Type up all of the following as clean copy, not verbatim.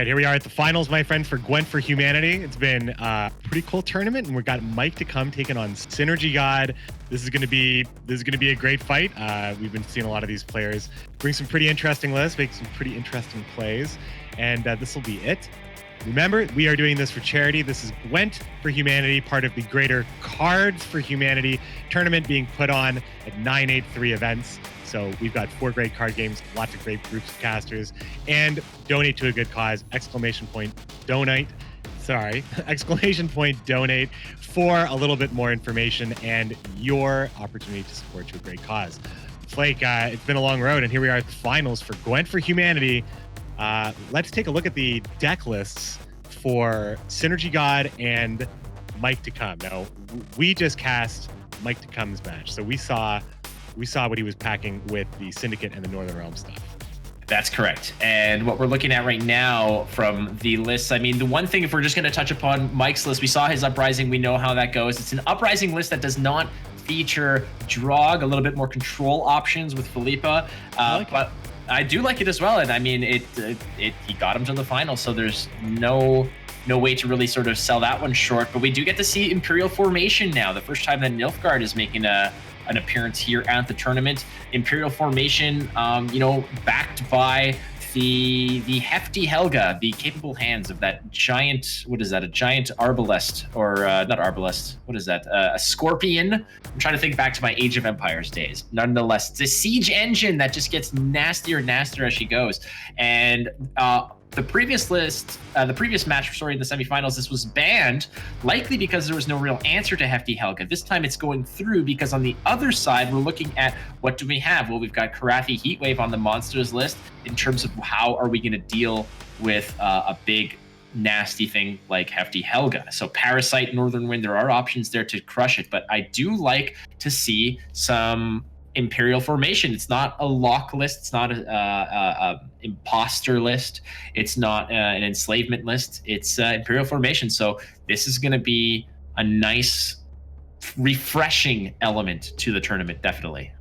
right, here we are at the finals, my friends, for Gwent for Humanity. It's been a pretty cool tournament, and we've got Mike to come taking on Synergy God. This is going to be a great fight. We've been seeing a lot of these players bring some pretty interesting lists, make some pretty interesting plays, and this will be it. Remember, we are doing this for charity. This is Gwent for Humanity, part of the greater Cards for Humanity tournament being put on at 983 events. So we've got 4 great card games, lots of great groups of casters, and donate to a good cause, donate for a little bit more information and your opportunity to support to a great cause. Flake, it's been a long road, and here we are at the finals for Gwent for Humanity. Let's take a look at the deck lists for Synergy God and Mike to Come. Now, we just cast Mike to Come's match, so we saw what he was packing with the Syndicate and the Northern Realm stuff. That's correct. And what we're looking at right now from the lists, I mean, the one thing, if we're just going to touch upon Mike's list, we saw his Uprising. We know how that goes. It's an Uprising list that does not feature Drog, a little bit more control options with Philippa. But I do like it as well. And I mean, he got him to the final, so there's no way to really sort of sell that one short. But we do get to see Imperial Formation now, the first time that Nilfgaard is making an appearance here at the tournament. Imperial Formation, backed by the hefty Helga, the capable hands of that giant, what is that, a giant arbalest, or not arbalest, what is that, a scorpion? I'm trying to think back to my Age of Empires days. Nonetheless, it's a siege engine that just gets nastier and nastier as she goes. And the previous match, in the semifinals, this was banned, likely because there was no real answer to Hefty Helga. This time it's going through because on the other side, we're looking at what do we have? Well, we've got Karathi Heatwave on the monsters list in terms of how are we going to deal with a big, nasty thing like Hefty Helga. So Parasite, Northern Wind, there are options there to crush it, but I do like to see some Imperial Formation. It's not a lock list. It's not a imposter list. It's not an enslavement list. It's Imperial Formation. So this is going to be a nice, refreshing element to the tournament, definitely.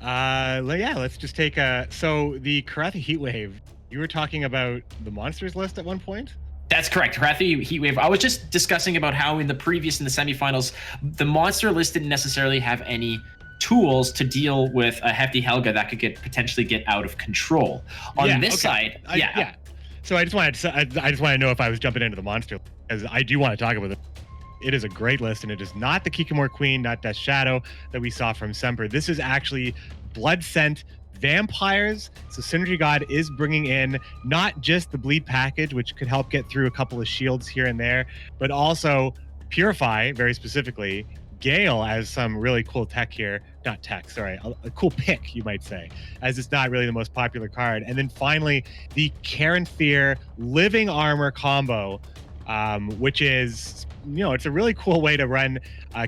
Let's just take so the Karathi Heatwave, you were talking about the monsters list at one point? That's correct. Karathi Heatwave. I was just discussing about how in the semifinals, the monster list didn't necessarily have any tools to deal with a Hefty Helga that could potentially get out of control. On this side, So I just wanted to know if I was jumping into the monster, because I do want to talk about it. It is a great list, and it is not the Kikamor Queen, not Death Shadow that we saw from Semper. This is actually Blood Scent Vampires. So Synergy God is bringing in not just the bleed package, which could help get through a couple of shields here and there, but also Purify, very specifically, Gale as some really cool tech here. Not tech, sorry. A cool pick, you might say, as it's not really the most popular card. And then finally, the Karen Fear Living Armor combo, which is, it's a really cool way to run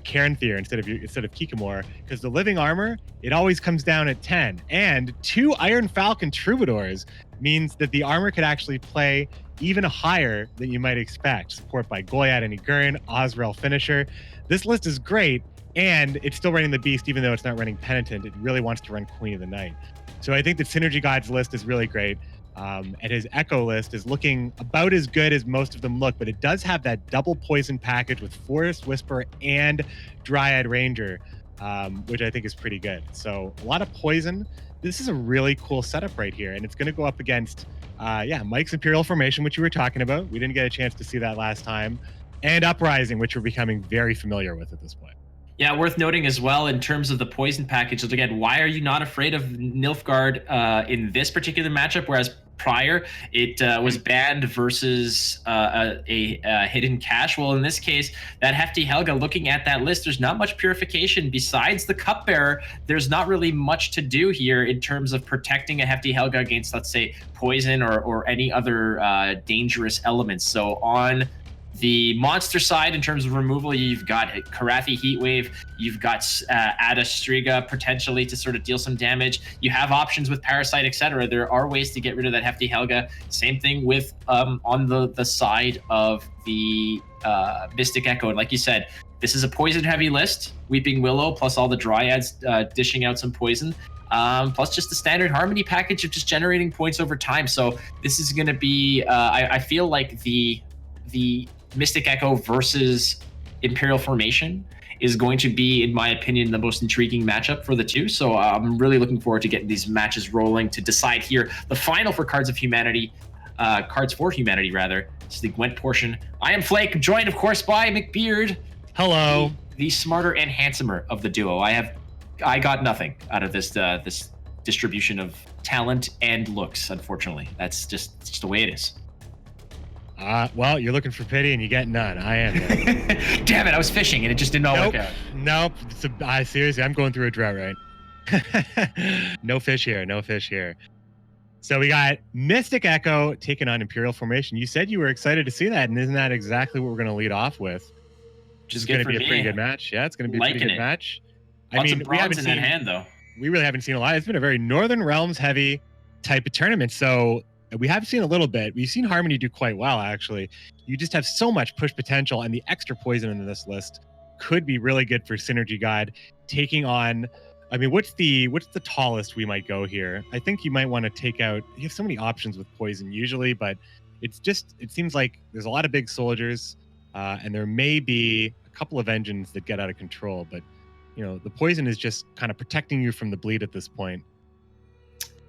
Karen Fear instead of Kikamor, because the Living Armor, it always comes down at 10. And 2 Iron Falcon Troubadours means that the armor could actually play even higher than you might expect. Support by Goyat and Igurin, Osrel Finisher. This list is great, and it's still running the Beast, even though it's not running Penitent. It really wants to run Queen of the Night. So I think that Synergy God's list is really great. And his Echo list is looking about as good as most of them look, but it does have that double poison package with Forest Whisper and Dryad Ranger, which I think is pretty good. So a lot of poison. This is a really cool setup right here, and it's going to go up against, Mike's Imperial Formation, which you were talking about. We didn't get a chance to see that last time. And Uprising, which we're becoming very familiar with at this point. Yeah, worth noting as well in terms of the poison package. Again, why are you not afraid of Nilfgaard in this particular matchup, whereas prior it was banned versus a hidden cache? Well, in this case, that Hefty Helga, looking at that list, there's not much purification. Besides the Cupbearer, there's not really much to do here in terms of protecting a Hefty Helga against, let's say, poison or any other dangerous elements. So on the monster side, in terms of removal, you've got Karathi Heatwave, you've got Ada Striga potentially to sort of deal some damage. You have options with Parasite, etc. There are ways to get rid of that Hefty Helga. Same thing with on the side of the Mystic Echo. And like you said, this is a poison-heavy list. Weeping Willow plus all the Dryads dishing out some poison. Plus just the standard Harmony package of just generating points over time. So this is going to be, I feel like the Mystic Echo versus Imperial Formation is going to be, in my opinion, the most intriguing matchup for the two. So I'm really looking forward to getting these matches rolling to decide here the final for Cards for Humanity, rather. This is the Gwent portion. I am Flake, joined, of course, by McBeard. Hello. The smarter and handsomer of the duo. I got nothing out of this this distribution of talent and looks, unfortunately. That's just the way it is. Well, you're looking for pity and you get none. I am. Damn it, I was fishing and it just did not work out. Nope. Seriously, I'm going through a drought, right? No fish here. No fish here. So we got Mystic Echo taking on Imperial Formation. You said you were excited to see that, and isn't that exactly what we're going to lead off with? Just going to be a pretty good match. Yeah, it's going to be a pretty good match. Lots of bronze in that hand, though. We really haven't seen a lot. It's been a very Northern Realms heavy type of tournament. So we have seen a little bit. We've seen Harmony do quite well, actually. You just have so much push potential, and the extra poison in this list could be really good for Synergy God taking on. I mean, what's the tallest we might go here? I think you might want to take out. You have so many options with poison usually, but it seems like there's a lot of big soldiers, and there may be a couple of engines that get out of control. But the poison is just kind of protecting you from the bleed at this point.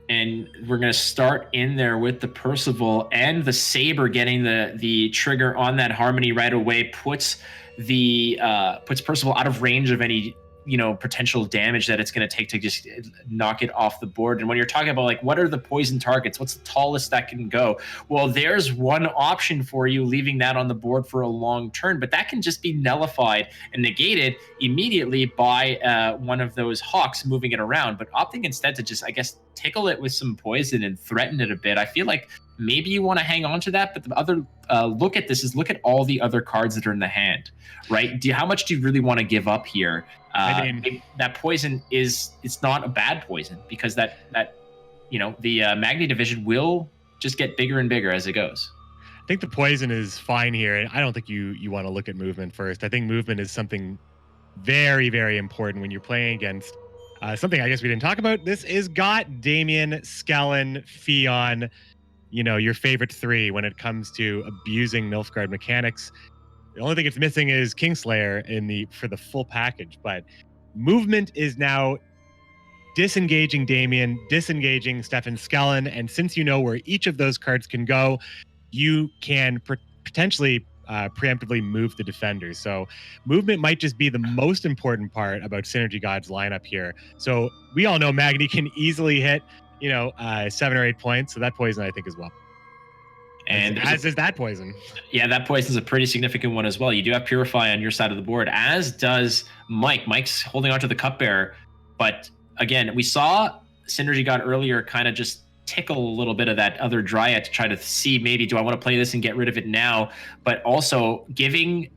And we're going to start in there with the Percival and the Saber getting the trigger on that Harmony right away, puts Percival out of range of any potential damage that it's going to take to just knock it off the board. And when you're talking about like what are the poison targets, what's the tallest that can go, well, there's one option for you, leaving that on the board for a long turn, but that can just be nullified and negated immediately by one of those hawks moving it around. But opting instead to just, I guess, tickle it with some poison and threaten it a bit, I feel like maybe you want to hang on to that. But the other look at all the other cards that are in the hand, right? How much do you really want to give up here? I mean, that poison it's not a bad poison, because the Magni division will just get bigger and bigger as it goes. I think the poison is fine here, and I don't think you want to look at movement first. I think movement is something very, very important when you're playing against something I guess we didn't talk about. This is got Damien, Skellen, Fion, your favorite three when it comes to abusing Nilfgaard mechanics. The only thing it's missing is Kingslayer for the full package, but movement is now disengaging Damien, disengaging Stefan Skellen, and since you know where each of those cards can go, you can potentially preemptively move the defenders. So movement might just be the most important part about Synergy God's lineup here. So we all know Magni can easily hit 7 or 8 points, so that poison I think as well. And as is that poison. Yeah, that poison is a pretty significant one as well. You do have Purify on your side of the board, as does Mike. Mike's holding on to the Cupbearer. But again, we saw Synergy God earlier kind of just tickle a little bit of that other Dryad to try to see, maybe, do I want to play this and get rid of it now? But also giving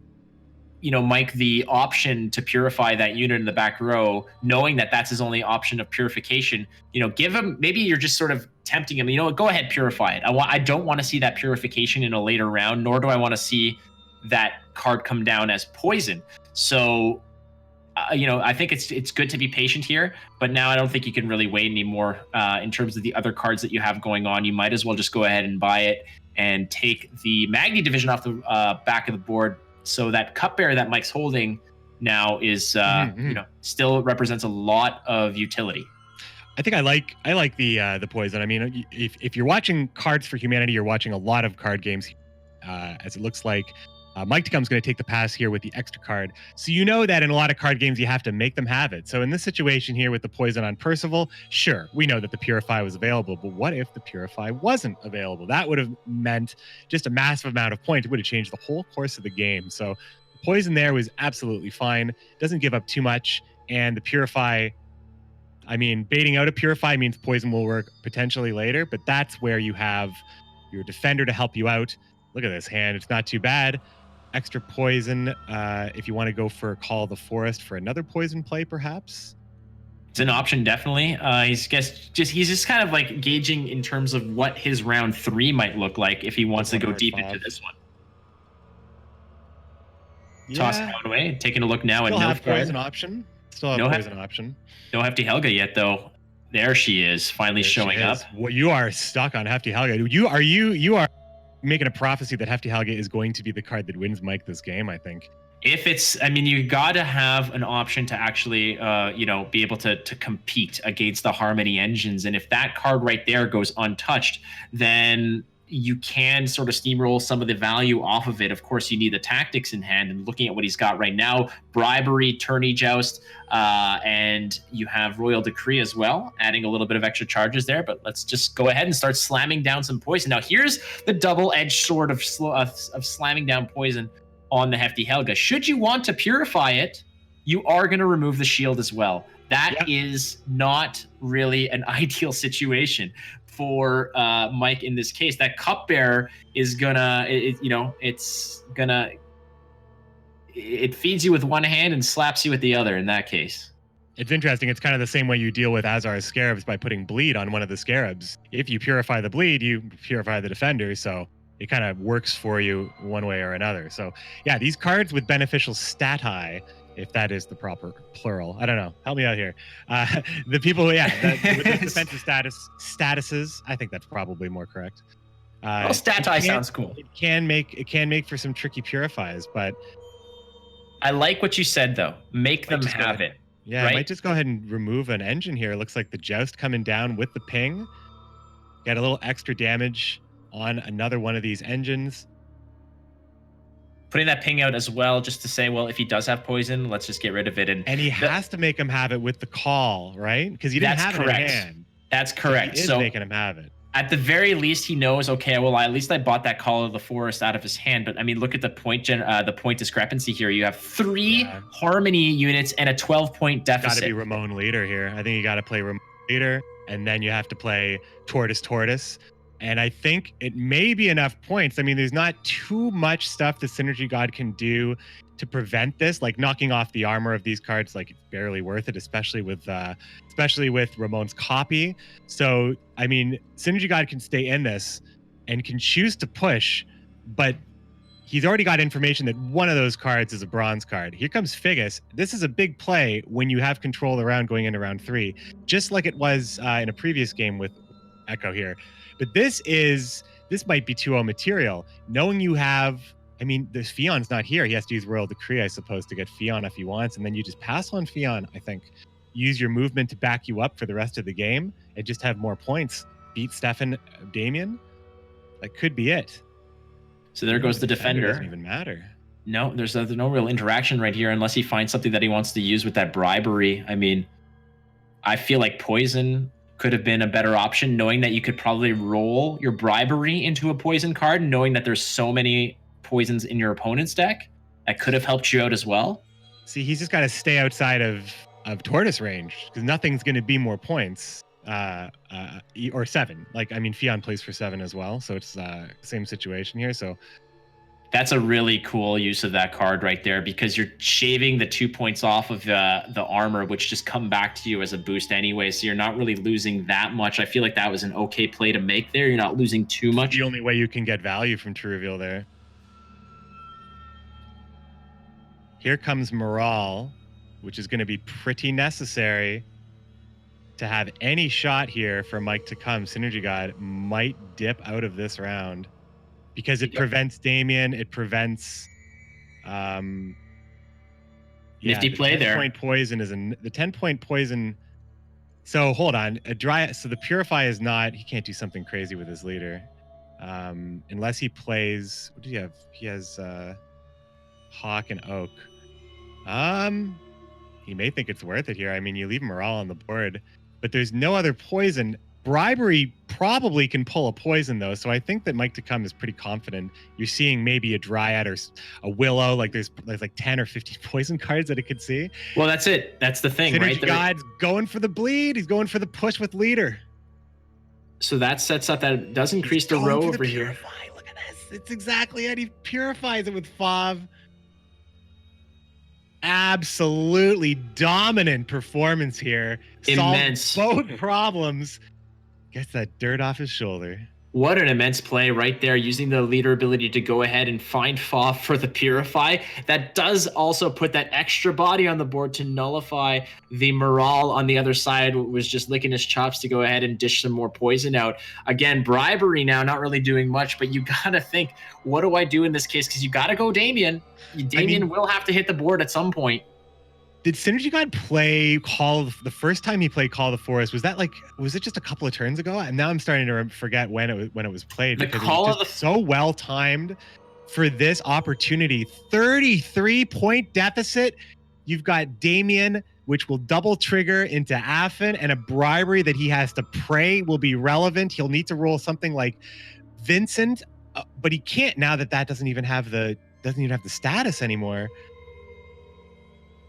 Mike the option to purify that unit in the back row, knowing that that's his only option of purification. Give him, maybe you're just sort of tempting him, go ahead, purify it. I don't want to see that purification in a later round, nor do I want to see that card come down as poison. So, I think it's good to be patient here, but now I don't think you can really wait anymore in terms of the other cards that you have going on. You might as well just go ahead and buy it and take the Magni division off the back of the board. So that Cupbearer that Mike's holding now is, still represents a lot of utility. I think I like the poison. I mean, if you're watching Cards for Humanity, you're watching a lot of card games, as it looks like. Mike Tecum's going to take the pass here with the extra card. So you know that in a lot of card games, you have to make them have it. So in this situation here with the poison on Percival, sure, we know that the Purify was available, but what if the Purify wasn't available? That would have meant just a massive amount of points. It would have changed the whole course of the game. So the poison there was absolutely fine. Doesn't give up too much. And the Purify, I mean, baiting out a Purify means poison will work potentially later, but that's where you have your defender to help you out. Look at this hand. It's not too bad. Extra poison if you want to go for Call of the Forest for another poison play, perhaps. It's an option, definitely. He's just kind of like gauging in terms of what his round 3 might look like if he wants to go deep into this one. tossing Yeah. one away. Taking a look now Still at have poison option. Still have No poison option. No Hefty Helga yet, though. There she is, finally showing up. Well, you are stuck on Hefty Helga. You are making a prophecy that Hefty Helga is going to be the card that wins Mike this game, I think. If it's, I mean, you got to have an option to actually, be able to compete against the Harmony engines. And if that card right there goes untouched, then you can sort of steamroll some of the value off of it. Of course, you need the tactics in hand, and looking at what he's got right now, Bribery, Tourney Joust, and you have Royal Decree as well, adding a little bit of extra charges there. But let's just go ahead and start slamming down some poison. Now, here's the double-edged sword of slamming down poison on the Hefty Helga. Should you want to purify it, you are going to remove the shield as well. That is not really an ideal situation for Mike in this case. That cupbearer is gonna, it feeds you with one hand and slaps you with the other in that case. It's interesting. It's kind of the same way you deal with Azar's Scarabs by putting bleed on one of the Scarabs. If you purify the bleed, you purify the defender. So it kind of works for you one way or another. So yeah, these cards with beneficial stati, if that is the proper plural. I don't know. Help me out here. The people, with the defensive statuses, I think that's probably more correct. Stati sounds cool. It can make for some tricky purifies, but I like what you said though. Make them have it. Yeah, right? I might just go ahead and remove an engine here. It looks like the Joust coming down with the ping. Get a little extra damage on another one of these engines. Putting that ping out as well, just to say, well, if he does have poison, let's just get rid of it. And he has to make him have it with the call, right? Because he didn't have it in hand. That's correct. So he is making him have it. At the very least, he knows, okay, well, at least I bought that Call of the Forest out of his hand. But I mean, look at the point discrepancy here. You have 3 Harmony units and a 12-point deficit. Got to be Ramon leader here. I think you got to play Ramon leader, and then you have to play Tortoise. And I think it may be enough points. I mean, there's not too much stuff the Synergy God can do to prevent this. Like knocking off the armor of these cards, like it's barely worth it, especially with Ramon's copy. So, I mean, Synergy God can stay in this and can choose to push, but he's already got information that one of those cards is a bronze card. Here comes Figus. This is a big play when you have control of the round going into round 3, just like it was in a previous game with Echo here. But this might be 2-0 material. Knowing you have, I mean, the Fion's not here. He has to use Royal Decree, I suppose, to get Fion if he wants. And then you just pass on Fion, I think. Use your movement to back you up for the rest of the game and just have more points. Beat Stefan Damien. That could be it. So there goes the defender. Doesn't even matter. No, there's no real interaction right here unless he finds something that he wants to use with that bribery. I mean, I feel like poison could have been a better option, knowing that you could probably roll your bribery into a poison card, knowing that there's so many poisons in your opponent's deck. That could have helped you out as well. See, he's just got to stay outside of Tortoise range, because nothing's going to be more points or 7. Like, I mean, Fion plays for 7 as well, so it's same situation here. So that's a really cool use of that card right there, because you're shaving the 2 points off of the armor, which just come back to you as a boost anyway. So you're not really losing that much. I feel like that was an okay play to make there. You're not losing too much. The only way you can get value from True Reveal there. Here comes Morale, which is going to be pretty necessary to have any shot here for Mike to come. Synergy God might dip out of this round, because it prevents Damien. It prevents nifty play there. 10-point poison is the 10-point poison. So hold on. So the Purify is not, he can't do something crazy with his leader. Unless he plays, what do you have? He has Hawk and Oak. He may think it's worth it here. I mean, you leave Morale on the board, but there's no other poison. Bribery probably can pull a poison though, so I think that Mike to come is pretty confident. You're seeing maybe a Dryad or a Willow, like there's like 10 or 15 poison cards that it could see. Well, that's it. That's the thing, Synergy right? God's going for the bleed. He's going for the push with leader. So that sets up, that does increase the row over here. Look at this. It's exactly it. He purifies it with Fav. Absolutely dominant performance here. Immense. Solved both problems. Gets that dirt off his shoulder. What an immense play right there, using the leader ability to go ahead and find Fa for the Purify. That does also put that extra body on the board to nullify the Morale on the other side, was just licking his chops to go ahead and dish some more poison out. Again, bribery now, not really doing much, but you got to think, what do I do in this case? Because you got to go Damien. Damien will have to hit the board at some point. Did Synergy God play the first time he played Call of the Forest? Was it just a couple of turns ago? And now I'm starting to forget when it was played. The because Call it was of the just so well timed for this opportunity. 33-point deficit. You've got Damien, which will double trigger into Affin, and a bribery that he has to pray will be relevant. He'll need to roll something like Vincent, but he can't now that doesn't even have the status anymore.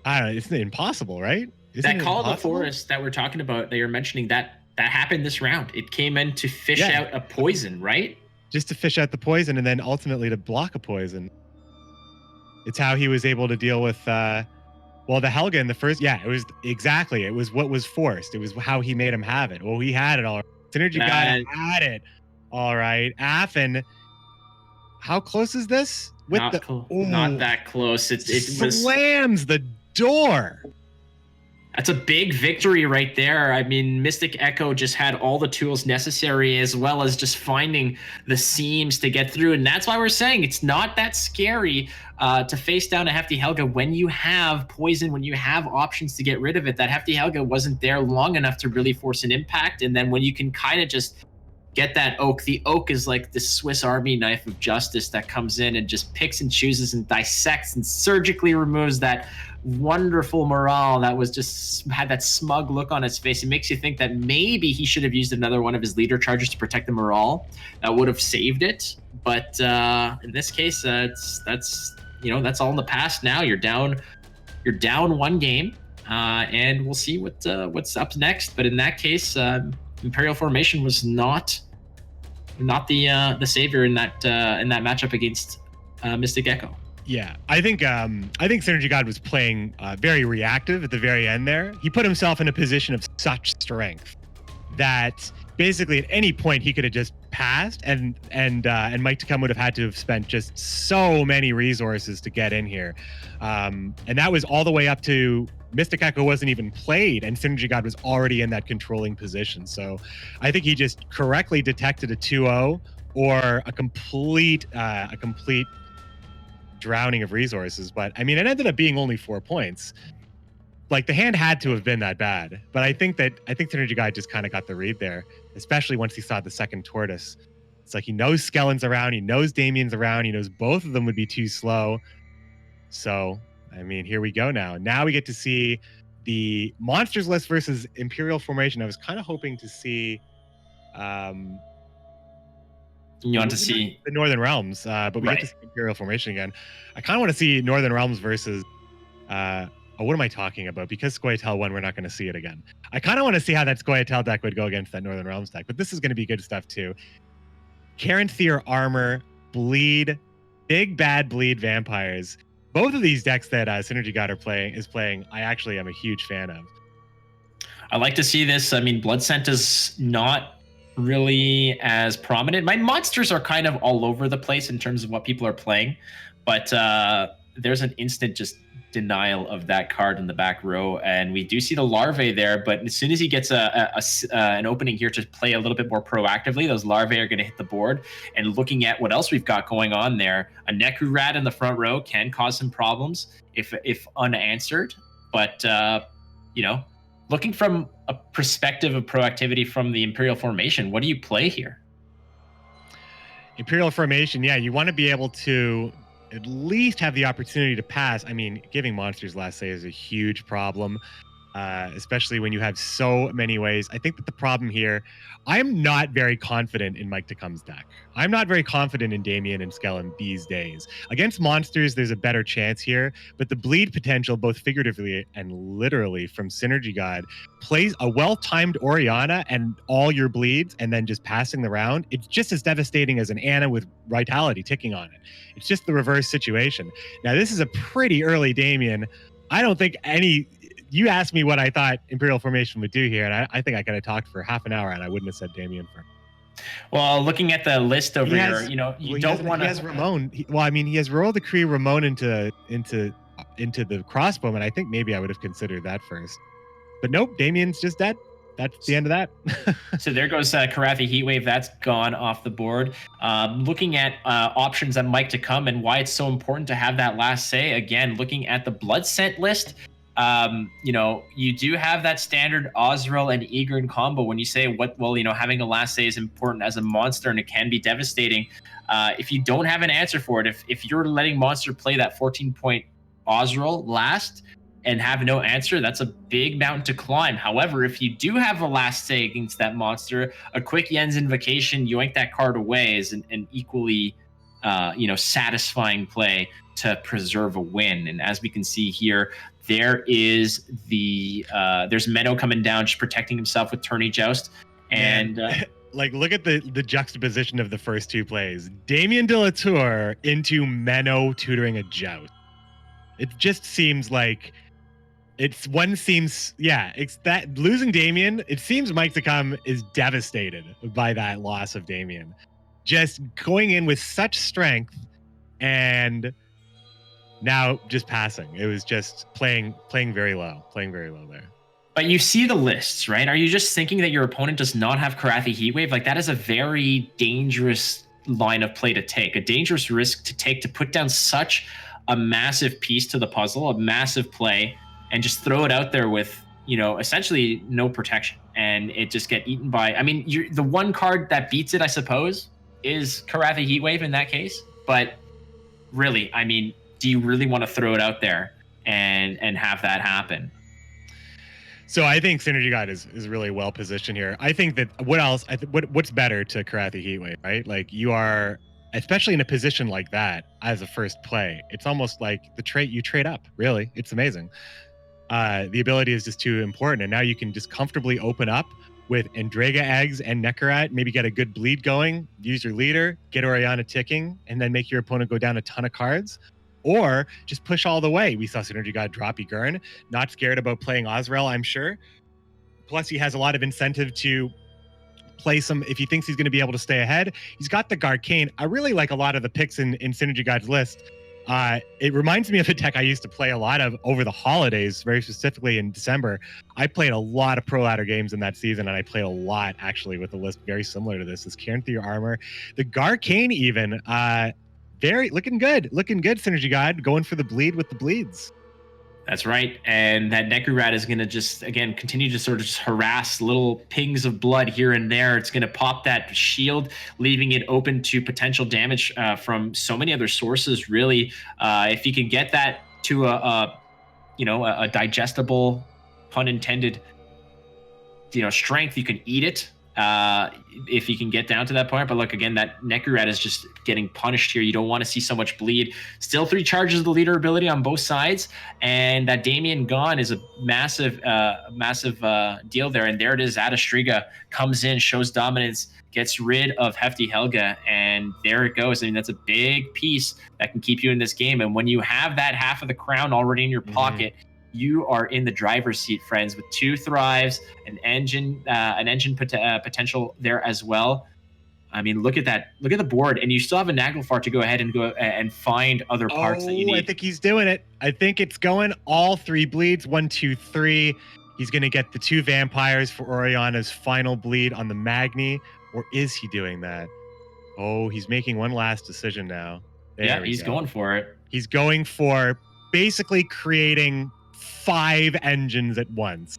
I don't know. It's impossible, right? That Call of the Forest that we're talking about, that you're mentioning, that happened this round. It came in to fish out a poison, right? Just to fish out the poison, and then ultimately to block a poison. It's how he was able to deal with, the Helga in the first. Yeah, it was exactly. It was what was forced. It was how he made him have it. Well, he had it all. Synergy God had it. All right, Affin. How close is this? Not that close. It slams the door. That's a big victory right there. I mean, Mystic Echo just had all the tools necessary, as well as just finding the seams to get through. And that's why we're saying it's not that scary to face down a Hefty Helga when you have poison, when you have options to get rid of it. That Hefty Helga wasn't there long enough to really force an impact. And then when you can kind of just get that oak, the oak is like the Swiss Army knife of justice that comes in and just picks and chooses and dissects and surgically removes that wonderful morale that was just had that smug look on his face. It makes you think that maybe he should have used another one of his leader charges to protect the morale. That would have saved it. But in this case, that's all in the past now. You're down one game, and we'll see what's up next. But in that case, Imperial Formation was not the savior in that matchup against Mystic Echo. Yeah, I think Synergy God was playing very reactive at the very end there. He put himself in a position of such strength that basically at any point he could have just passed, and Mike Tecum would have had to have spent just so many resources to get in here, and that was all the way up to Mystic Echo wasn't even played, and Synergy God was already in that controlling position. So I think he just correctly detected a 2-0 or a complete drowning of resources. But I mean, it ended up being only 4 points. Like, the hand had to have been that bad. But I think Synergy God just kind of got the read there, especially once he saw the second tortoise. It's like he knows Skellen's around, he knows Damien's around, he knows both of them would be too slow. So I mean, here we go now. Now we get to see the Monsters list versus Imperial Formation. I was kind of hoping to see you want to see the Northern Realms, but we get to see Imperial Formation again. I kind of want to see Northern Realms versus what am I talking about? Because Scoia'tael won, we're not going to see it again. I kind of want to see how that Scoia'tael deck would go against that Northern Realms deck, but this is going to be good stuff too. Caranthir armor, bleed, big bad bleed vampires. Both of these decks that Synergy God is playing, I actually am a huge fan of. I like to see this. I mean, Blood Scent is not really as prominent. My monsters are kind of all over the place in terms of what people are playing, but there's an instant just denial of that card in the back row, and we do see the larvae there, but as soon as he gets an opening here to play a little bit more proactively, those larvae are going to hit the board. And looking at what else we've got going on there, a Neku Rat in the front row can cause some problems if unanswered, but looking from a perspective of proactivity from the Imperial Formation, what do you play here? Imperial Formation, yeah, you want to be able to at least have the opportunity to pass. I mean, giving monsters last say is a huge problem, especially when you have so many ways. I think that the problem here, I'm not very confident in Mike Tecum's deck. I'm not very confident in Damien and Skellen these days. Against monsters, there's a better chance here, but the bleed potential, both figuratively and literally, from Synergy God plays a well-timed Orianna and all your bleeds and then just passing the round. It's just as devastating as an Anna with Vitality ticking on it. It's just the reverse situation. Now, this is a pretty early Damien. I don't think you asked me what I thought Imperial Formation would do here, and I think I could have talked for half an hour and I wouldn't have said Damien for. Well, looking at the list over He here, has, you know, you well, don't want he has to. Ramon. Well, I mean, he has Royal Decree Ramon into the crossbowman. I think maybe I would have considered that first. But nope, Damien's just dead. That's the end of that. So there goes Karathi Heatwave. That's gone off the board. Looking at options that might to come and why it's so important to have that last say. Again, looking at the blood scent list, you know, you do have that standard Osril and Egern combo. When you say what, well, you know, having a last say is important as a monster and it can be devastating. If you don't have an answer for it, if you're letting monster play that 14-point Osril last and have no answer, that's a big mountain to climb. However, if you do have a last say against that monster, a quick Yen's Invocation, yoink that card away is an equally, you know, satisfying play to preserve a win. And as we can see here, there is there's Menno coming down, just protecting himself with Tourney Joust. And like, look at the juxtaposition of the first two plays. Damien de la Tour into Menno tutoring a Joust. It just seems like it's that losing Damien, it seems Mike to come is devastated by that loss of Damien. Just going in with such strength and now just passing. It was just playing very low there. But you see the lists, right? Are you just thinking that your opponent does not have Karathi Heatwave? Like, that is a very dangerous line of play to take, a dangerous risk to take, to put down such a massive piece to the puzzle, a massive play, and just throw it out there with, you know, essentially no protection, and it just get eaten by. I mean, the one card that beats it, I suppose, is Karathi Heatwave in that case. But really, I mean, do you really want to throw it out there and have that happen? So I think Synergy God is really well positioned here. I think that what's better to Karathi Heatwave, right? Like, you are, especially in a position like that as a first play, it's almost like you trade up, really. It's amazing. The ability is just too important. And now you can just comfortably open up with Andrega Eggs and Nekarat, maybe get a good bleed going, use your leader, get Orianna ticking, and then make your opponent go down a ton of cards. Or just push all the way. We saw Synergy God drop Egern, not scared about playing Osrel, I'm sure. Plus, he has a lot of incentive to play some, if he thinks he's going to be able to stay ahead. He's got the Garcane. I really like a lot of the picks in Synergy God's list. It reminds me of a deck I used to play a lot of over the holidays, very specifically in December. I played a lot of Pro Ladder games in that season, and I played a lot, actually, with a list very similar to this. This Cairn through your armor. The Garcane even, looking good, Synergy God, going for the bleed with the bleeds. That's right. And that Nekurat is going to just, again, continue to sort of just harass little pings of blood here and there. It's going to pop that shield, leaving it open to potential damage from so many other sources, really. If you can get that to a digestible, pun intended, strength, you can eat it. If you can get down to that point. But look, again, that Nekurat is just getting punished here. You don't want to see so much bleed. Still 3 charges of the leader ability on both sides, and that Damien gone is a massive deal there. And there it is. Adastriga comes in, shows dominance, gets rid of Hefty Helga, and there it goes. I mean, that's a big piece that can keep you in this game. And when you have that half of the crown already in your pocket, you are in the driver's seat, friends, with 2 thrives, an engine potential there as well. I mean, look at that. Look at the board, and you still have a Naglfar to go ahead and go and find other parts that you need. I think he's doing it. I think it's going all 3 bleeds. 1, 2, 3. He's going to get the 2 vampires for Orianna's final bleed on the Magni, or is he doing that? Oh, he's making one last decision now. He's going for it. He's going for basically creating 5 engines at once.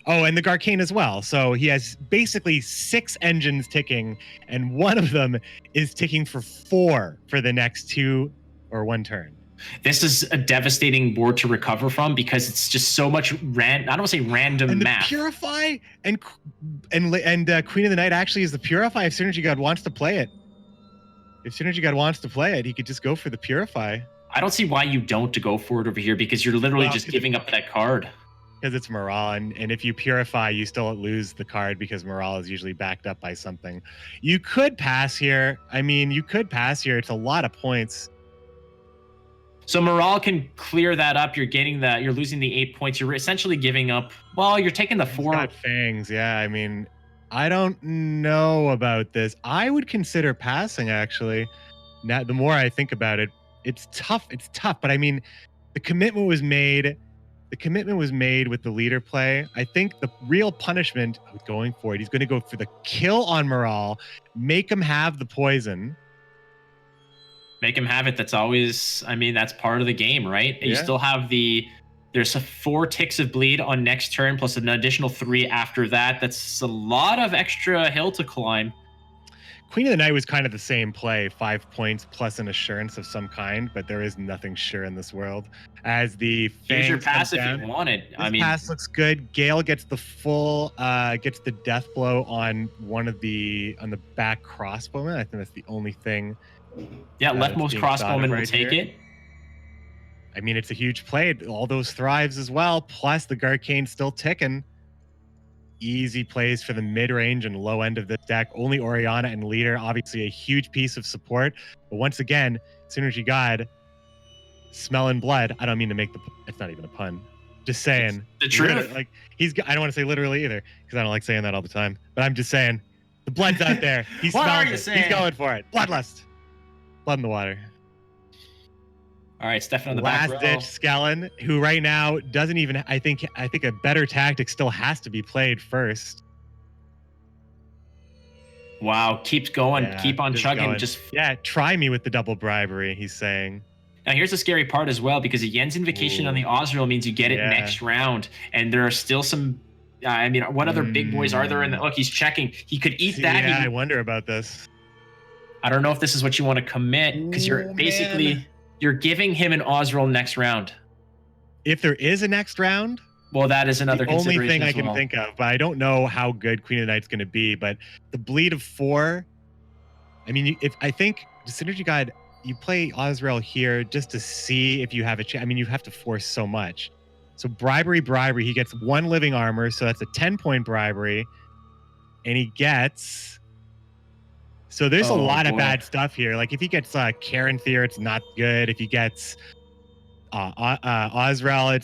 Oh, and the Garcane as well. So he has basically 6 engines ticking, and one of them is ticking for 4 for the next 2 or 1 turn. This is a devastating board to recover from because it's just so much I don't want to say random and math. Purify and Queen of the Night actually is the Purify if Synergy God wants to play it. If Synergy God wants to play it, he could just go for the Purify. I don't see why you don't to go for it over here because you're literally just giving up that card. Because it's Morale, and if you Purify, you still lose the card because Morale is usually backed up by something. You could pass here. I mean, It's a lot of points. So Morale can clear that up. You're losing the 8 points. You're essentially giving up. Well, you're taking the 4. He's got fangs. Yeah, I mean, I don't know about this. I would consider passing, actually. Now, the more I think about it, it's tough. It's tough, but I mean, the commitment was made. The commitment was made with the leader play. I think the real punishment, going for it, he's going to go for the kill on Morale, make him have the poison. Make him have it. That's always, I mean, that's part of the game, right? You Yeah. still have there's 4 ticks of bleed on next turn, plus an additional 3 after that. That's a lot of extra hill to climb. Queen of the Night was kind of the same play, 5 points plus an assurance of some kind, but there is nothing sure in this world. As the Here's your fangs pass come if down, you want it. I this mean, pass looks good. Gale gets the full, gets the death blow on on the back crossbowman. I think that's the only thing. yeah, that's leftmost being thought of crossbowman will right take here. it. I mean, it's a huge play. All those thrives as well. Plus the Garcane's still ticking. Easy plays for the mid-range and low end of this deck. Only Oriana and Leader, obviously a huge piece of support. But once again, Synergy God, smelling blood. I don't mean to make it's not even a pun. Just saying. The truth. Like I don't want to say literally either, because I don't like saying that all the time. But I'm just saying, the blood's out there. He What smells are you it. saying? He's going for it. Bloodlust. Blood in the water. All right, Stefan on the back row. Last ditch Skellen, who right now doesn't even. I think a better tactic still has to be played first. Wow, keeps going. Yeah, Keep on just chugging. going. Just Yeah, try me with the double bribery. He's saying. now, here's the scary part as well, because a Yen's Invocation on the Osriel means you get it Yeah. next round, and there are still some. I mean, what other big boys are there in the? Look, he's checking. He could eat that. Yeah, I wonder about this. I don't know if this is what you want to commit, because you're Ooh, basically man. you're giving him an Osriel next round. If there is a next round, Well, that is another the only consideration thing I as can well. think of, but I don't know how good Queen of the Night's going to be. But the bleed of 4. I mean, if I think the Synergy God, you play Osriel here just to see if you have a chance. I mean, you have to force so much. So bribery. He gets 1 living armor, so that's a 10-point bribery, and he gets. So there's a lot of bad stuff here. Like if he gets Karen Thier, it's not good. If he gets Osriel,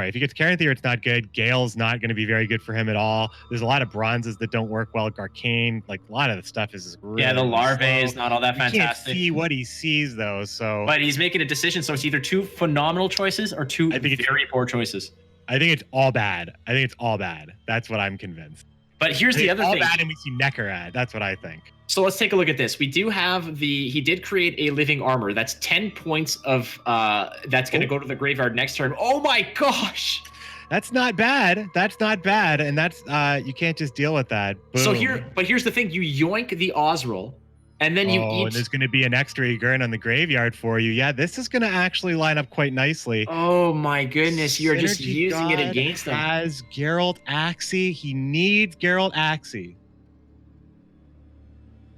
if he gets Karen Thier, it's not good. Gale's not going to be very good for him at all. There's a lot of bronzes that don't work well. Garcane, like a lot of the stuff is really, Yeah, the larvae slow. is not all that You can't fantastic. see what he sees though. So But he's making a decision, so it's either 2 phenomenal choices or 2 I think it's- very poor choices. I think it's all bad. That's what I'm convinced. But here's the other all thing. bad, and we see Necker at. That's what I think. So let's take a look at this. We do have he did create a living armor. That's 10 points of that's going to go to the graveyard next turn. Oh my gosh. That's not bad. And that's you can't just deal with that. So Boom. here's the thing. You yoink the Osriel, and then you and eat. there's going to be an extra Egern on the graveyard for you. Yeah, this is going to actually line up quite nicely. Oh my goodness, you're just Synergy using it God against them. Has Geralt Axie. He needs Geralt Axie.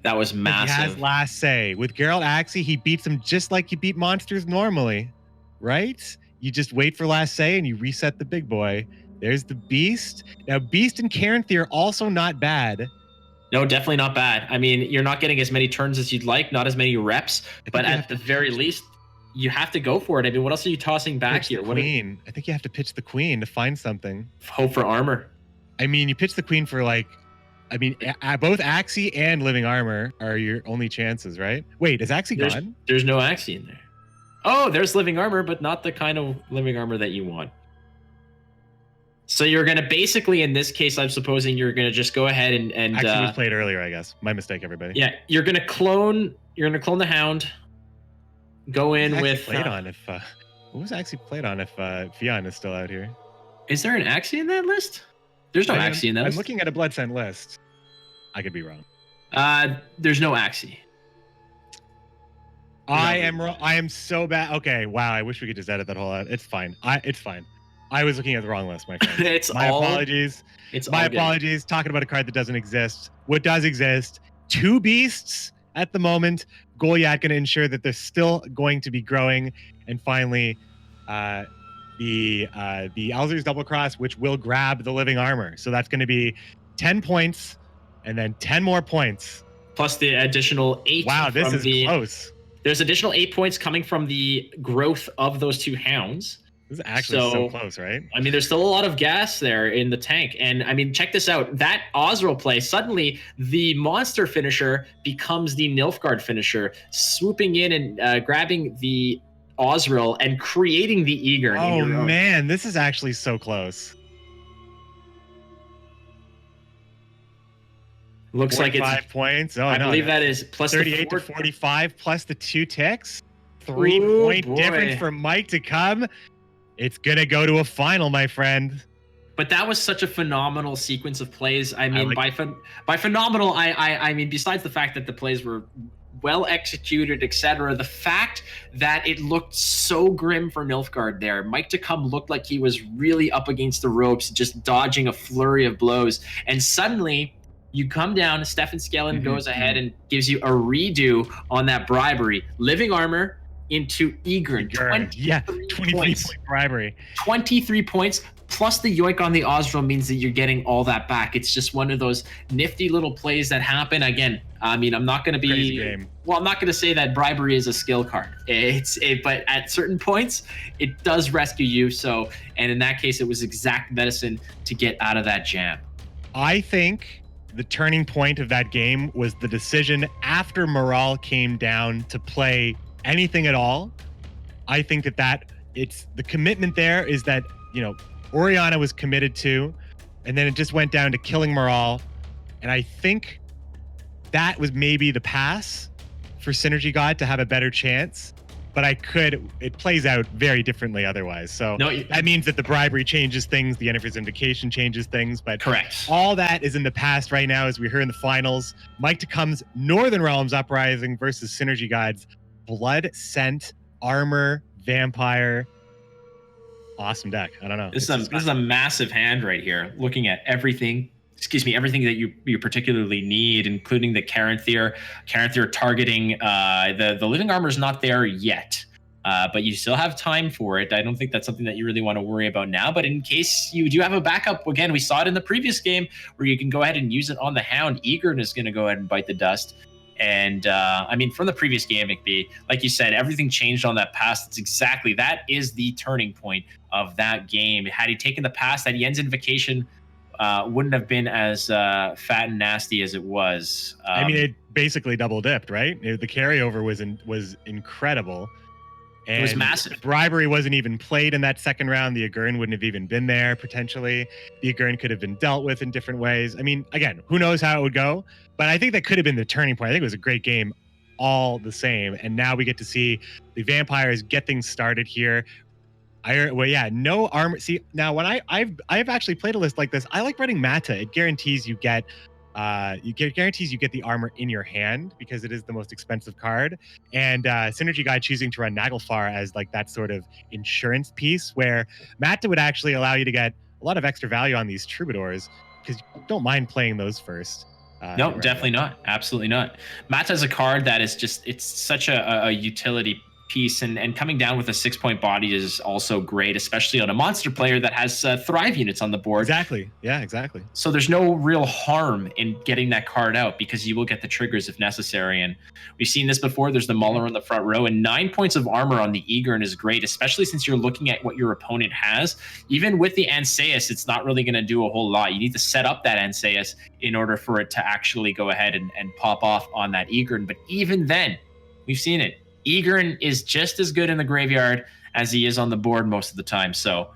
That was He has massive. last say. With Geralt Axie, he beats him just like you beat monsters normally, right? You just wait for last say and you reset the big boy. There's the Beast. Now, Beast and Caranthir are also not bad. No, definitely not bad. I mean, you're not getting as many turns as you'd like, not as many reps, but at the very least, you have to go for it. I mean, what else are you tossing back Pitch here? the What queen. I think you have to pitch the queen to find something. hope for armor? I mean, you pitch the queen for both Axie and living armor are your only chances, right? Wait, is Axie gone? There's no Axie in there. Oh, there's living armor, but not the kind of living armor that you want. So you're gonna basically, in this case, I'm supposing you're gonna just go ahead and Axie was played earlier, I guess. My mistake, everybody. yeah, you're gonna clone the hound. Go in with. Played on if what was Axie played on if Fionn is still out here? Is there an Axie in that list? There's no Axie in that I'm list. looking at a blood scent list. I could be wrong. There's no Axie. I am wrong. I am so bad. Okay, wow. I wish we could just edit that whole out. It's fine. It's fine. I was looking at the wrong list, my friend. My apologies. My apologies. Talking about a card that doesn't exist. What does exist? 2 beasts at the moment. Goliath going to ensure that they're still going to be growing, and finally, the Alzur's double cross, which will grab the living armor. So that's going to be 10 points, and then 10 more points. Plus the additional 8. Wow, this is close. There's additional 8 points coming from the growth of those 2 hounds. This is actually so close, right? I mean, there's still a lot of gas there in the tank. And I mean, check this out. That Osriel play, suddenly the monster finisher becomes the Nilfgaard finisher, swooping in and grabbing the Osriel and creating the Eager. Oh, man, this is actually so close. Looks like it's 5 points. Oh, I believe that is plus 38 to 45 plus the 2 ticks. 3-point difference for Mike to come. It's going to go to a final, my friend. But that was such a phenomenal sequence of plays. I mean, by phenomenal, I mean, besides the fact that the plays were well executed, etc., the fact that it looked so grim for Nilfgaard there. Mike to come looked like he was really up against the ropes, just dodging a flurry of blows. And suddenly, you come down, Stefan Skellen goes ahead and gives you a redo on that bribery. Living armor into Egern. 23 point bribery. 23 points plus the yoink on the Osriel means that you're getting all that back. It's just one of those nifty little plays that happen. Again, I mean, I'm not going to be well, I'm not going to say that bribery is a skill card. But at certain points, it does rescue you. So, and in that case, it was exact medicine to get out of that jam. I think the turning point of that game was the decision after Morale came down to play anything at all. I think that it's the commitment there is that, you know, Oriana was committed to, and then it just went down to killing Morale. And I think that was maybe the pass for Synergy God to have a better chance. But it plays out very differently otherwise. So that means that the bribery changes things, the Yennefer's Invocation changes things, but correct. All that is in the past right now as we're here in the finals. Mike to come's Northern Realms Uprising versus Synergy God's Blood Scent Armor Vampire. Awesome deck. I don't know. This is a massive hand right here, looking at everything. Everything that you particularly need, including the Caranthir targeting. The living armor is not there yet, but you still have time for it. I don't think that's something that you really want to worry about now. But in case you do have a backup, again, we saw it in the previous game where you can go ahead and use it on the Hound. Egern is going to go ahead and bite the dust. And I mean, from the previous game, McBeard, like you said, everything changed on that pass. That is the turning point of that game. Had he taken the pass, that Yen's Invocation wouldn't have been as fat and nasty as it was. I mean, it basically double dipped, right? The carryover was incredible. And it was massive. Bribery wasn't even played in that second round. The Agurn wouldn't have even been there, potentially. The Agurn could have been dealt with in different ways. I mean, again, who knows how it would go? But I think that could have been the turning point. I think it was a great game all the same. And now we get to see the Vampires get things started here. No armor. See, now when I've actually played a list like this, I like running Mata. It guarantees you get the armor in your hand because it is the most expensive card. And Synergy Guy choosing to run Naglfar as like that sort of insurance piece where Mata would actually allow you to get a lot of extra value on these troubadours because you don't mind playing those first. No, definitely not. Absolutely not. Mata is a card that is just, it's such a utility piece, and coming down with a 6-point body is also great, especially on a monster player that has Thrive units on the board. Exactly. Yeah, exactly. So there's no real harm in getting that card out because you will get the triggers if necessary. And we've seen this before. There's the Mauler on the front row, and 9 points of armor on the Egern is great, especially since you're looking at what your opponent has. Even with the Anseus, it's not really going to do a whole lot. You need to set up that Anseus in order for it to actually go ahead and pop off on that Egern. But even then, we've seen it. Egern is just as good in the graveyard as he is on the board most of the time. So,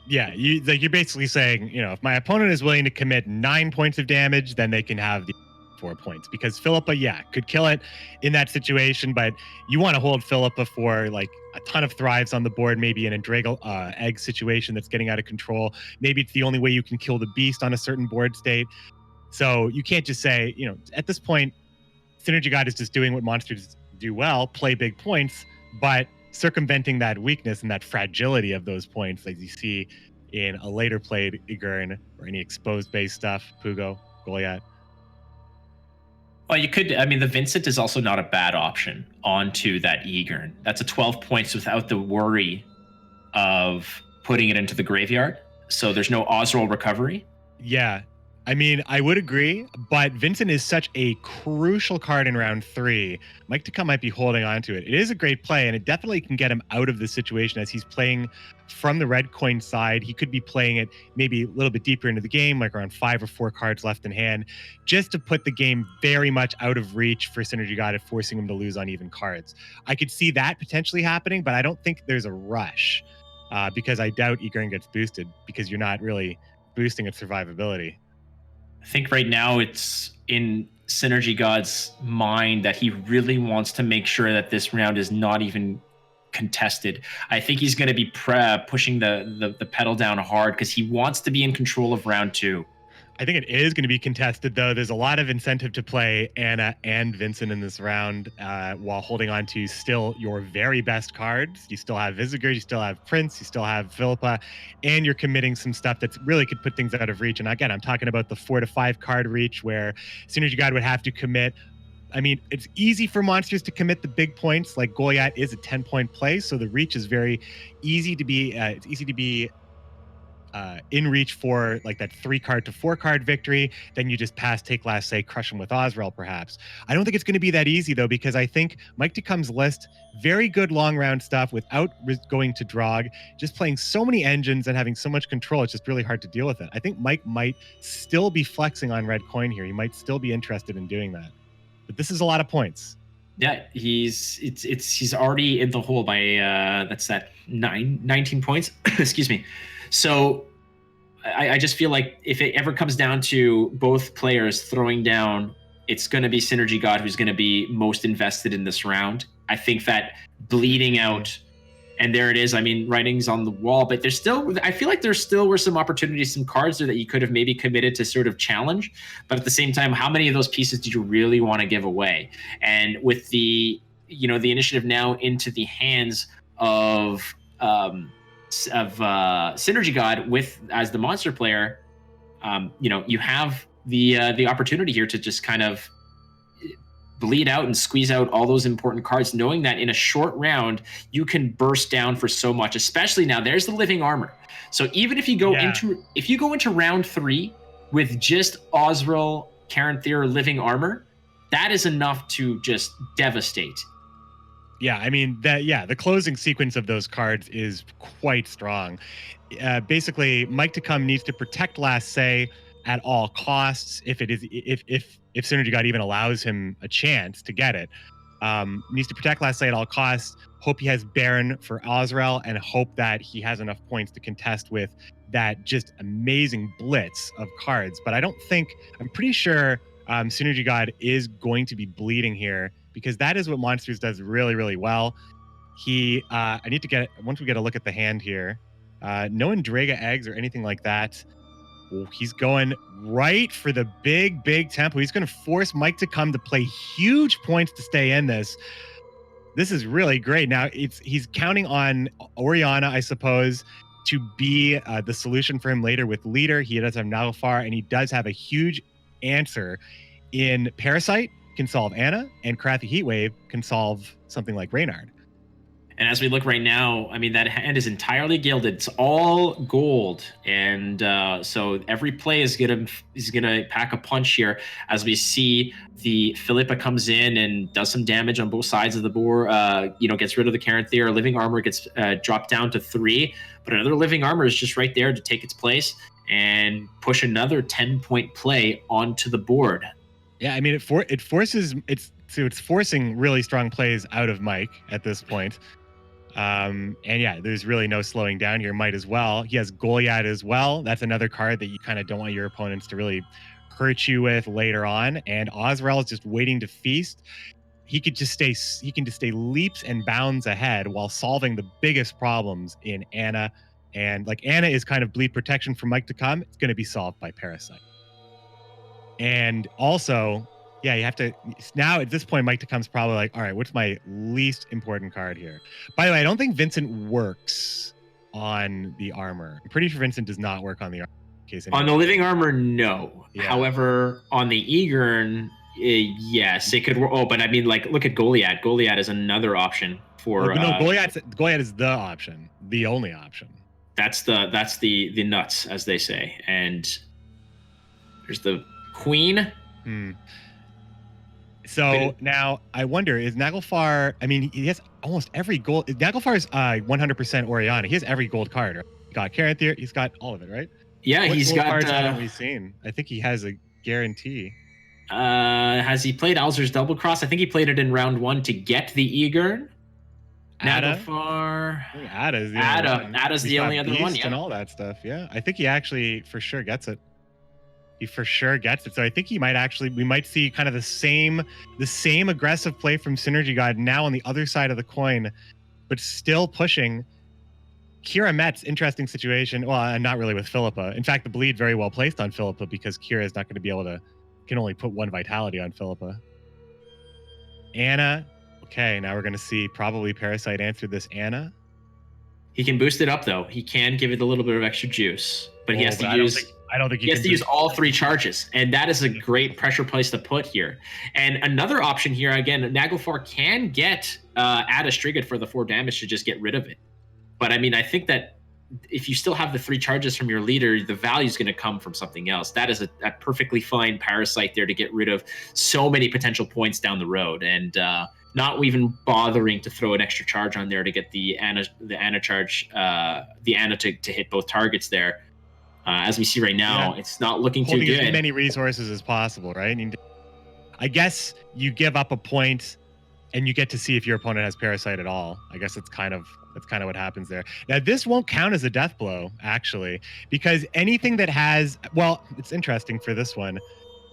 yeah, you're basically saying, you know, if my opponent is willing to commit 9 points of damage, then they can have the 4 points because Philippa, could kill it in that situation, but you want to hold Philippa for like a ton of thrives on the board, maybe in a Dragal egg situation that's getting out of control. Maybe it's the only way you can kill the beast on a certain board state. So you can't just say, you know, at this point, Synergy God is just doing what monsters do well, play big points, but circumventing that weakness and that fragility of those points like you see in a later played Egern or any exposed base stuff, Pugo, Goliath. Well, you could, I mean, the Vincent is also not a bad option onto that Egern. That's a 12 points without the worry of putting it into the graveyard. So there's no Osriel recovery. Yeah. I mean, I would agree, but Vincent is such a crucial card in round 3. Mike Tecum might be holding on to it. It is a great play, and it definitely can get him out of the situation as he's playing from the red coin side. He could be playing it maybe a little bit deeper into the game, like around 5 or 4 cards left in hand, just to put the game very much out of reach for Synergy God and forcing him to lose on even cards. I could see that potentially happening, but I don't think there's a rush because I doubt Egern gets boosted because you're not really boosting its survivability. I think right now it's in Synergy God's mind that he really wants to make sure that this round is not even contested. I think he's going to be pushing the pedal down hard because he wants to be in control of round 2. I think it is going to be contested, though. There's a lot of incentive to play Anna and Vincent in this round while holding on to still your very best cards. You still have Visigour, you still have Prince, you still have Philippa, and you're committing some stuff that really could put things out of reach. And again, I'm talking about the 4 to 5 card reach where Synergy God would have to commit. I mean, it's easy for monsters to commit the big points. Like Goliath is a 10-point play, so the reach is very easy to be. It's easy to be in reach for like that 3 card to 4 card victory. Then you just pass, take last say, crush him with Osrel perhaps. I don't think it's going to be that easy though, because I think Mike Tecum's list, very good long round stuff without going to Drog, just playing so many engines and having so much control. It's just really hard to deal with it. I think Mike might still be flexing on red coin here. He might still be interested in doing that, but this is a lot of points. Yeah, he's already in the hole by that's that 19 points. Excuse me. So I just feel like if it ever comes down to both players throwing down, it's going to be Synergy God who's going to be most invested in this round. I think that bleeding out, and there it is. I mean, writing's on the wall, but there's still, I feel like there still were some opportunities, some cards there that you could have maybe committed to sort of challenge. But at the same time, how many of those pieces did you really want to give away? And with the, the initiative now into the hands of Synergy God with as the monster player, you have the opportunity here to just kind of bleed out and squeeze out all those important cards, knowing that in a short round you can burst down for so much. Especially now, there's the living armor. So even if you go into round 3 with just Osrel, Caranthir, living armor, that is enough to just devastate. Yeah, I mean the closing sequence of those cards is quite strong. Basically, Mike Tecum needs to protect last say at all costs. If Synergy God even allows him a chance to get it, needs to protect last say at all costs. Hope he has Baron for Osrel, and hope that he has enough points to contest with that just amazing blitz of cards. But I'm pretty sure Synergy God is going to be bleeding here, because that is what Monsters does really, really well. I need to get, once we get a look at the hand here, no Endrega eggs or anything like that. He's going right for the big tempo. He's going to force Mike Tecum to play huge points to stay in this. This is really great. Now he's counting on Oriana, I suppose, to be the solution for him later with Leader. He does have Naglfar, and he does have a huge answer in Parasite, can solve Anna, and Karathi Heatwave can solve something like Reynard. And as we look right now, I mean, that hand is entirely gilded. It's all gold, and so every play is gonna pack a punch here. As we see, the Philippa comes in and does some damage on both sides of the board. Gets rid of the Caranthir. Living armor gets dropped down to 3, but another living armor is just right there to take its place and push another 10-point play onto the board. Yeah, I mean, it's forcing really strong plays out of Mike at this point. And yeah, there's really no slowing down here. Might as well. He has Goliath as well. That's another card that you kind of don't want your opponents to really hurt you with later on. And Osrel is just waiting to feast. He can just stay leaps and bounds ahead while solving the biggest problems in Anna. And like Anna is kind of bleed protection for Mike Tecum. It's going to be solved by Parasite. And also, yeah, you have to, now at this point, Mike Tecum's probably like, all right, what's my least important card here? By the way, I don't think Vincent works on the armor. I'm pretty sure Vincent does not work on the armor. On the living armor, no. Yeah. However, on the Egern, yes, it could work. Oh, but I mean, like, look at Goliath. Goliath is another option for. No, Goliath is the option, the only option. That's the nuts, as they say. And There's the queen. So now I wonder, is Naglfar, I mean, he has almost every gold. Naglfar's 100% Oriana. He has every gold card. Right? He got Caranthir. He's got all of it, right? Yeah, what he's gold got. cards haven't we seen? I think he has a guarantee. Has he played Alzur's Double Cross? I think he played it in round 1 to get the Egern. Naglfar. Ada's the only other one. Yeah. And all that stuff. Yeah, I think he actually for sure gets it. He for sure gets it. So I think he might actually, we might see kind of the same aggressive play from Synergy God now on the other side of the coin, but still pushing. Kira Met's interesting situation. Well, not really with Philippa. In fact, the bleed very well placed on Philippa because Kira is not going to be able to, can only put 1 vitality on Philippa. Anna. Okay, now we're going to see probably Parasite answer this Anna. He can boost it up though. He can give it a little bit of extra juice, but he has to use. I don't think he has to use all 3 charges, and that is a great pressure place to put here. And another option here, again, Naglfar can get Ada Striga for the 4 damage to just get rid of it. But I mean, I think that if you still have the 3 charges from your leader, the value is going to come from something else. That is a perfectly fine Parasite there to get rid of so many potential points down the road, and not even bothering to throw an extra charge on there to get the Anna charge, the Anna to hit both targets there. As we see right now, it's not looking too good. As many resources as possible, right? I guess you give up a point, and you get to see if your opponent has Parasite at all. I guess that's kind of what happens there. Now, this won't count as a death blow, actually, because anything that has, well, it's interesting for this one,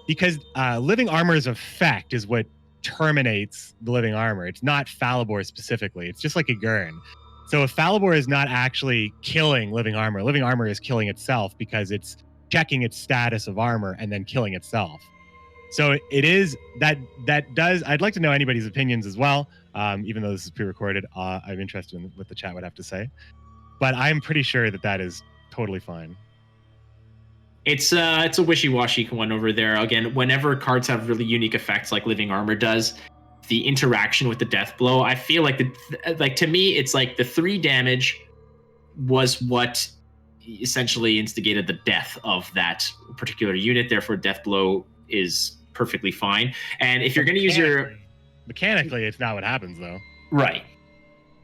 because Living Armor's effect is what terminates the Living Armor. It's not Falibor specifically. It's just like a Gurn. So if Falibor is not actually killing Living Armor is killing itself because it's checking its status of armor and then killing itself. So it is that does. I'd like to know anybody's opinions as well. Even though this is pre-recorded, I'm interested in what the chat would have to say. But I'm pretty sure that is totally fine. It's a wishy-washy one over there. Again, whenever cards have really unique effects like Living Armor does, the interaction with the death blow, I feel like to me, it's like the 3 damage was what essentially instigated the death of that particular unit. Therefore, death blow is perfectly fine. And if you're going to use your mechanically, it's not what happens though. Right.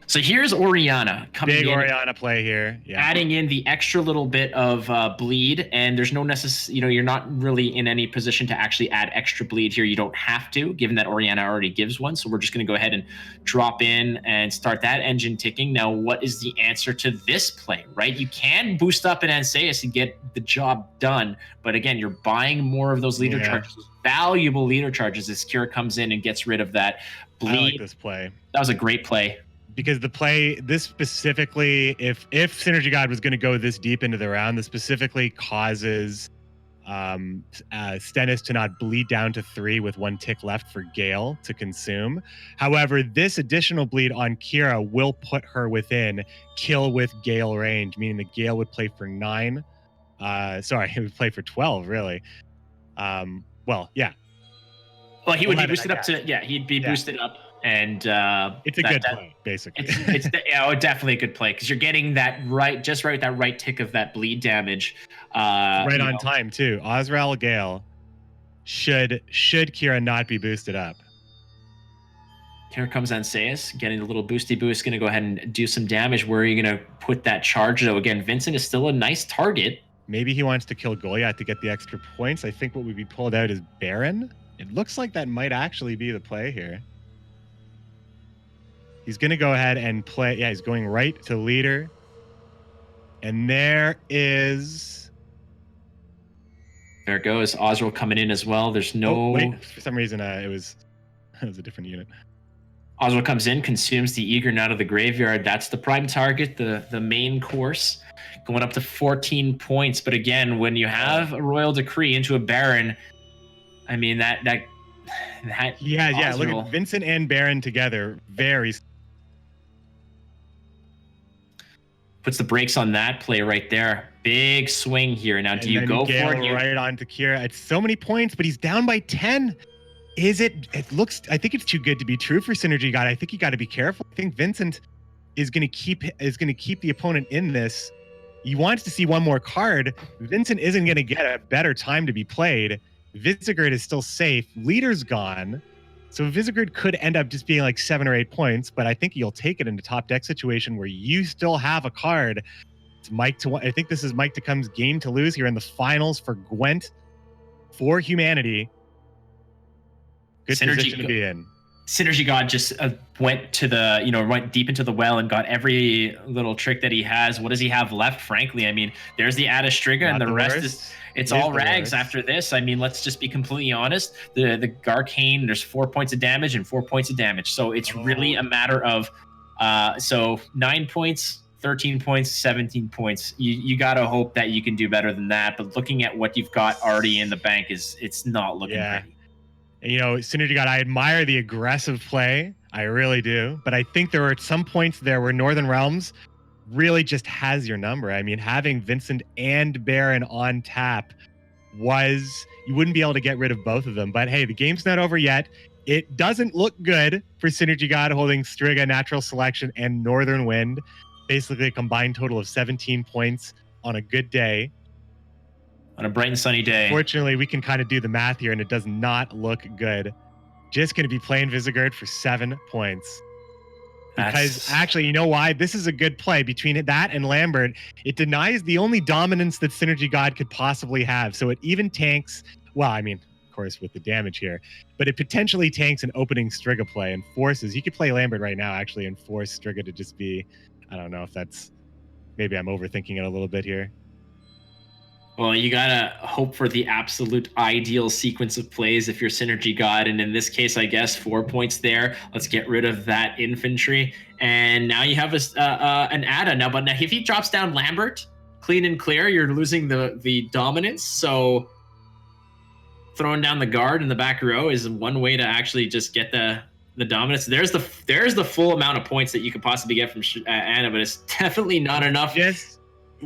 So here's Oriana coming in. Big Oriana play here. Yeah. Adding in the extra little bit of bleed, and there's no you're not really in any position to actually add extra bleed here. You don't have to, given that Oriana already gives one. So we're just going to go ahead and drop in and start that engine ticking. Now, what is the answer to this play, right? You can boost up an Anseus and get the job done, but again, you're buying more of those leader charges, valuable leader charges, as Kira comes in and gets rid of that bleed. I like this play. That was a great play. Because the play, this specifically, if Synergy God was going to go this deep into the round, this specifically causes Stennis to not bleed down to 3 with 1 tick left for Gale to consume. However, this additional bleed on Kira will put her within kill with Gale range, meaning the Gale would play for 9. Sorry, it would play for 12, really. Well, yeah. Well, he would be boosted up to, he'd be boosted up. And it's a good play, basically. It's definitely a good play because you're getting that just right with that right tick of that bleed damage. Right on time too. Osral Gale should Kira not be boosted up. Here comes Anseus, getting a little boosty boost. Going to go ahead and do some damage. Where are you going to put that charge though? Again, Vincent is still a nice target. Maybe he wants to kill Goliath to get the extra points. I think what would be pulled out is Baron. It looks like that might actually be the play here. He's going to go ahead and play. Yeah, he's going right to leader. And there it goes. Osral coming in as well. There's no... Oh, wait. For some reason, it was a different unit. Osral comes in, consumes the Egern out of the graveyard. That's the prime target, the main course. Going up to 14 points. But again, when you have a Royal Decree into a Baron, I mean, that yeah. Look at Vincent and Baron together. Very... Puts the brakes on that play right there. Big swing here. Now, do you go for it here? Right on to Kira. It's so many points, but he's down by 10. I think it's too good to be true for Synergy God. I think you got to be careful. I think Vincent is going to keep the opponent in this he wants to see one more card. Vincent isn't going to get a better time to be played. Visegrad is still safe. Leader's gone. So Visegrad could end up just being like 7 or 8 points, but I think you'll take it in a top deck situation where you still have a card. It's I think this is Mike to come's game to lose here in the finals for Gwent for humanity. Good position to be in. Synergy God just went deep into the well and got every little trick that he has. What does he have left? Frankly, I mean, there's the Adastriga, and the rest it's all rags after this. I mean, let's just be completely honest. The Garcane, there's 4 points of damage and 4 points of damage. So it's really a matter of 9 points, 13 points, 17 points. You got to hope that you can do better than that. But looking at what you've got already in the bank, it's not looking pretty. And, Synergy God, I admire the aggressive play. I really do. But I think there were some points there where Northern Realms really just has your number. I mean, having Vincent and Baron on tap you wouldn't be able to get rid of both of them. But hey, the game's not over yet. It doesn't look good for Synergy God holding Striga, Natural Selection, and Northern Wind. Basically a combined total of 17 points on a good day. On a bright and sunny day. Fortunately, we can kind of do the math here, and it does not look good. Just going to be playing Visegrad for 7 points. Because actually, you know why? This is a good play. Between that and Lambert, it denies the only dominance that Synergy God could possibly have. So it even tanks, well, I mean, of course, with the damage here, but it potentially tanks an opening Striga play and forces, you could play Lambert right now, actually, and force Striga to just be, I don't know if that's, maybe I'm overthinking it a little bit here. Well, you gotta hope for the absolute ideal sequence of plays if you're Synergy God, and in this case, I guess 4 points there. Let's get rid of that infantry, and now you have an Ada now. But now, if he drops down Lambert, clean and clear, you're losing the dominance. So throwing down the guard in the back row is one way to actually just get the dominance. There's the full amount of points that you could possibly get from Anna, but it's definitely not enough. Yes.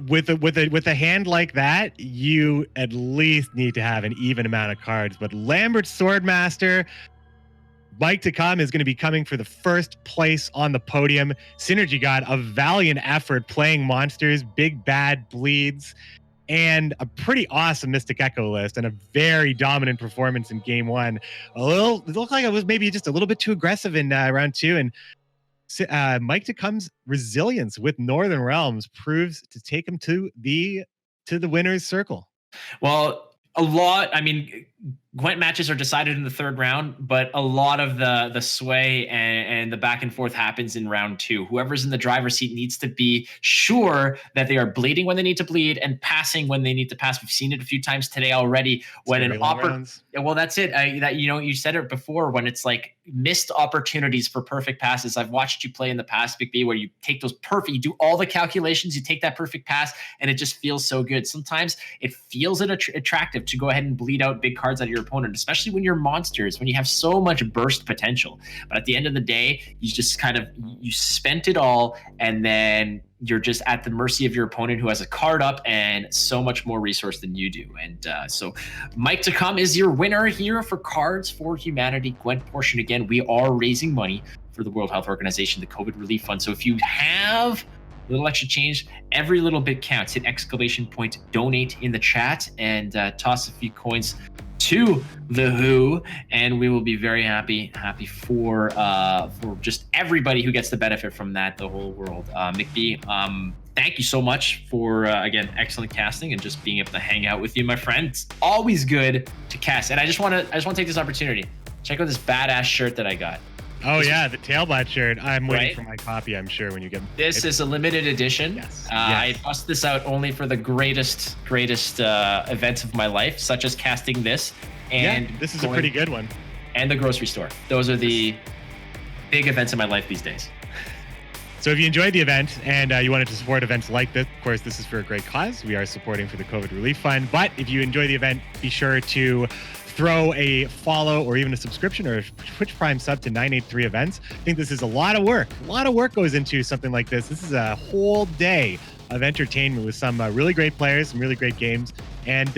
With a hand like that, you at least need to have an even amount of cards. But Lambert Swordmaster, Mike to come, is going to be coming for the first place on the podium. Synergy God, a valiant effort playing monsters, big bad bleeds, and a pretty awesome Mystic Echo list, and a very dominant performance in game one. It looked like it was maybe just a little bit too aggressive in round two, and Mike to come's resilience with Northern Realms proves to take him to the winner's circle. Well, I mean, Gwent matches are decided in the third round, but a lot of the sway and the back and forth happens in round two. Whoever's in the driver's seat needs to be sure that they are bleeding when they need to bleed and passing when they need to pass. We've seen it a few times today already. When an well, that's it. You said it before, when it's like missed opportunities for perfect passes. I've watched you play in the past, McBeard, where you take those perfect, you do all the calculations, you take that perfect pass, and it just feels so good. Sometimes it feels attractive to go ahead and bleed out big cards out of your opponent, especially when you're monsters, when you have so much burst potential. But at the end of the day, you just you spent it all, and then you're just at the mercy of your opponent, who has a card up and so much more resource than you do. And so Mike to come is your winner here for Cards for Humanity Gwent portion. Again, we are raising money for the World Health Organization, the COVID Relief Fund. So if you have a little extra change, every little bit counts. Hit ! Donate in the chat and toss a few coins to the WHO, and we will be very happy for just everybody who gets the benefit from that, the whole world. McBee, thank you so much for again, excellent casting and just being able to hang out with you, my friend. It's always good to cast, and I just want to take this opportunity. Check out this badass shirt that I got. Oh yeah, the Tailbot shirt. I'm waiting for my copy, I'm sure, when you get this. Is a limited edition. Yes. I bust this out only for the greatest events of my life, such as casting this. And this is a pretty good one. And the grocery store. Those are the big events in my life these days. So if you enjoyed the event and you wanted to support events like this, of course, this is for a great cause. We are supporting for the COVID Relief Fund. But if you enjoy the event, be sure to throw a follow or even a subscription or a Twitch Prime sub to 983 Events. I think this is a lot of work. A lot of work goes into something like this. This is a whole day of entertainment with some really great players, some really great games, and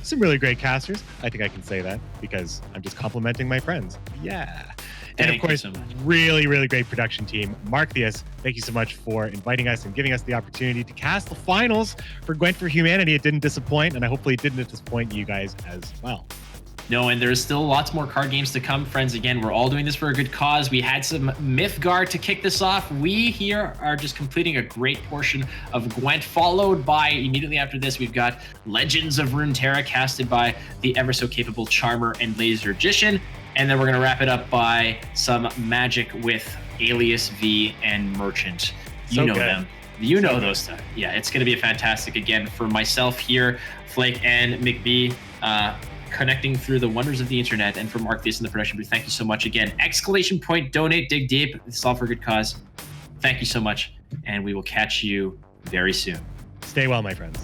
some really great casters. I think I can say that because I'm just complimenting my friends. Yeah. And of Thank you course, so much. really, really great production team. Mark Theus, thank you so much for inviting us and giving us the opportunity to cast the finals for Gwent for Humanity. It didn't disappoint, and I hopefully it didn't disappoint you guys as well. No, and there's still lots more card games to come, friends. Again, we're all doing this for a good cause. We had some Mythgard to kick this off. We here are just completing a great portion of Gwent, followed by, immediately after this, we've got Legends of Runeterra casted by the ever so capable Charmer and Lasergician. And then we're going to wrap it up by some Magic with Alias V and Merchant. You So know good. them. You know those stuff. Yeah, it's going to be a fantastic, again, for myself here, Flake and McBeard, connecting through the wonders of the internet, and for Mark Theus in the production booth. Thank you so much again. ! Donate, dig deep. It's all for a good cause. Thank you so much, and we will catch you very soon. Stay well, my friends.